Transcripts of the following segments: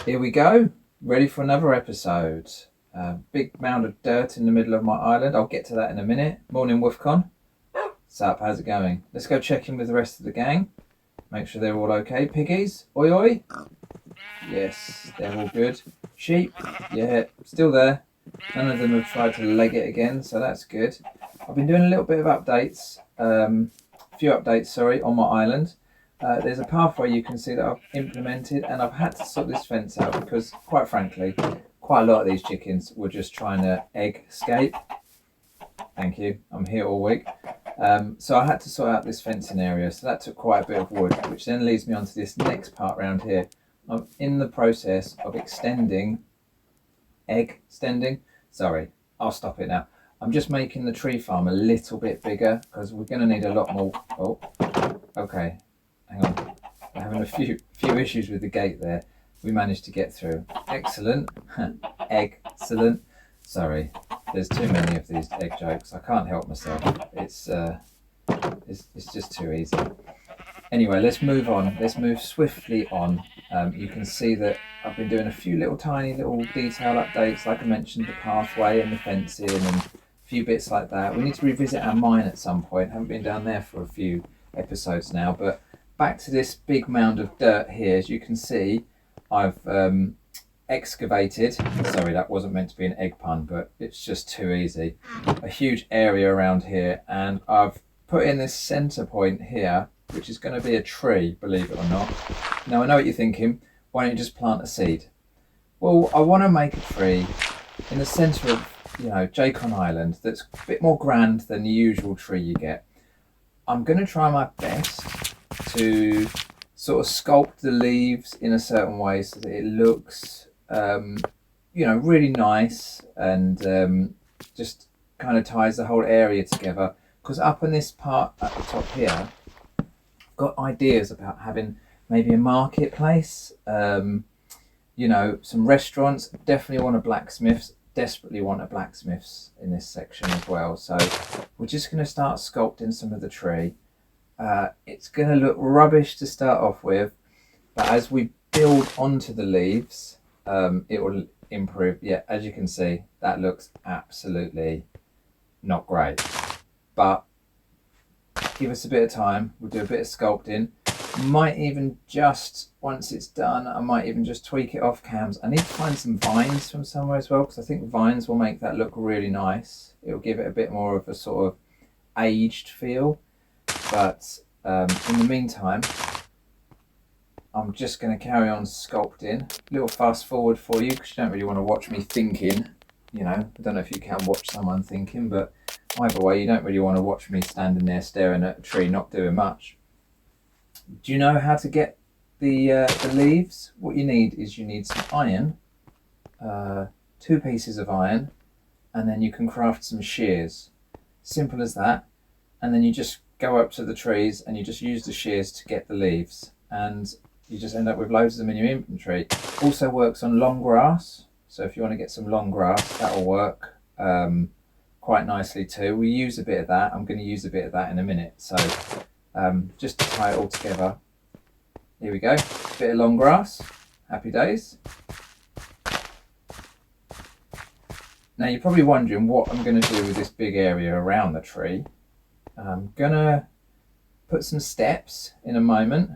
Here we go, ready for another episode. Big mound of dirt in the middle of my island. I'll get to that in a minute. Morning, Wolfcon. What's up? How's it going? Let's go check in with the rest of the gang. Make sure they're all okay. Piggies, oi oi. Yes, they're all good. Sheep, yeah, still there. None of them have tried to leg it again, so that's good. I've been doing a little bit of updates, a few updates, sorry, on my island. There's a pathway you can see that I've implemented, and I've had to sort this fence out because, quite frankly, quite a lot of these chickens were just trying to egg escape. Thank you, I'm here all week. So I had to sort out this fencing area, so that took quite a bit of wood, which then leads me on to this next part around here. I'm in the process of sorry, I'll stop it now. I'm just making the tree farm a little bit bigger because we're going to need a lot more. Oh, okay, hang on. We're having a few issues with the gate there. We managed to get through. Excellent. Excellent. Sorry, there's too many of these egg jokes. I can't help myself. It's just too easy. Anyway, let's move on. Let's move swiftly on. You can see that I've been doing a few tiny little detail updates, like I mentioned, the pathway and the fencing and a few bits like that. We need to revisit our mine at some point. Haven't been down there for a few episodes now, but back to this big mound of dirt here. As you can see, I've excavated, sorry, that wasn't meant to be an egg pun, but it's just too easy, a huge area around here, and I've put in this center point here, which is going to be a tree, believe it or not. Now I know what you're thinking, why don't you just plant a seed? Well, I want to make a tree in the center of, JCON Island that's a bit more grand than the usual tree you get. I'm going to try my best to sort of sculpt the leaves in a certain way so that it looks really nice and just kind of ties the whole area together, because up in this part at the top here I've got ideas about having maybe a marketplace, some restaurants. Definitely want a blacksmith's, desperately want a blacksmith's in this section as well. So we're just going to start sculpting some of the tree. It's going to look rubbish to start off with, but as we build onto the leaves, it will improve. Yeah, as you can see, that looks absolutely not great, but give us a bit of time. We'll do a bit of sculpting. Might even just, once it's done, I might even just tweak it off cams. I need to find some vines from somewhere as well, because I think vines will make that look really nice. It'll give it a bit more of a sort of aged feel. But in the meantime, I'm just going to carry on sculpting. A little fast forward for you, because you don't really want to watch me thinking. I don't know if you can watch someone thinking, but either way, you don't really want to watch me standing there staring at a tree, not doing much. Do you know how to get the leaves? What you need is some iron, 2 pieces of iron, and then you can craft some shears. Simple as that. And then you just go up to the trees and you just use the shears to get the leaves, and you just end up with loads of them in your inventory. Also works on long grass, so if you want to get some long grass, that'll work quite nicely too. We use a bit of that. I'm going to use a bit of that in a minute. So just to tie it all together, here we go, bit of long grass, happy days. Now you're probably wondering what I'm going to do with this big area around the tree. I'm going to put some steps in a moment.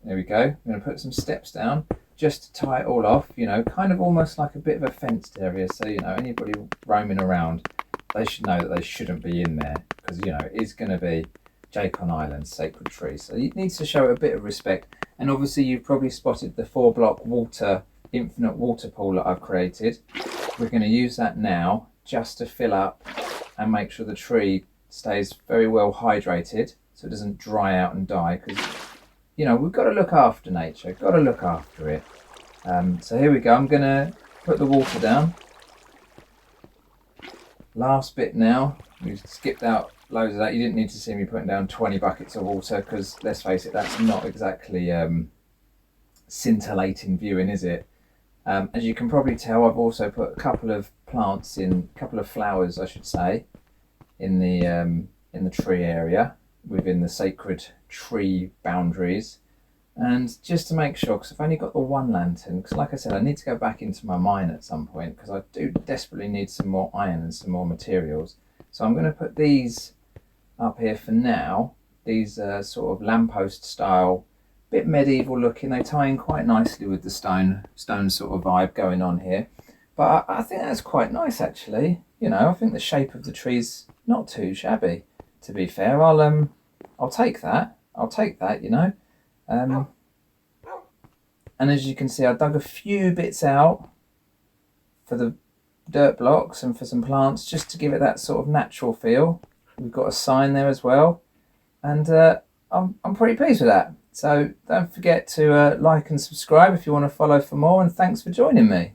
There we go. I'm going to put some steps down just to tie it all off, kind of almost like a bit of a fenced area. So, anybody roaming around, they should know that they shouldn't be in there, because, it is going to be JCON Island, sacred tree. So it needs to show a bit of respect. And obviously you've probably spotted the 4-block infinite water pool that I've created. We're going to use that now just to fill up and make sure the tree stays very well hydrated so it doesn't dry out and die, because we've got to look after nature, got to look after it. So here we go. I'm going to put the water down. Last bit now. We've skipped out loads of that. You didn't need to see me putting down 20 buckets of water, because let's face it, that's not exactly scintillating viewing, is it? As you can probably tell, I've also put a couple of plants in, a couple of flowers I should say, in the tree area within the sacred tree boundaries. And just to make sure, because I've only got the one lantern, because like I said, I need to go back into my mine at some point, because I do desperately need some more iron and some more materials. So I'm going to put these up here for now. These sort of lamppost style, bit medieval looking. They tie in quite nicely with the stone sort of vibe going on here. But I think that's quite nice actually. You know, I think the shape of the tree's not too shabby. To be fair, I'll take that. I'll take that. You know. And as you can see, I dug a few bits out for the dirt blocks and for some plants, just to give it that sort of natural feel. We've got a sign there as well, and I'm pretty pleased with that. So don't forget to like and subscribe if you want to follow for more, and thanks for joining me.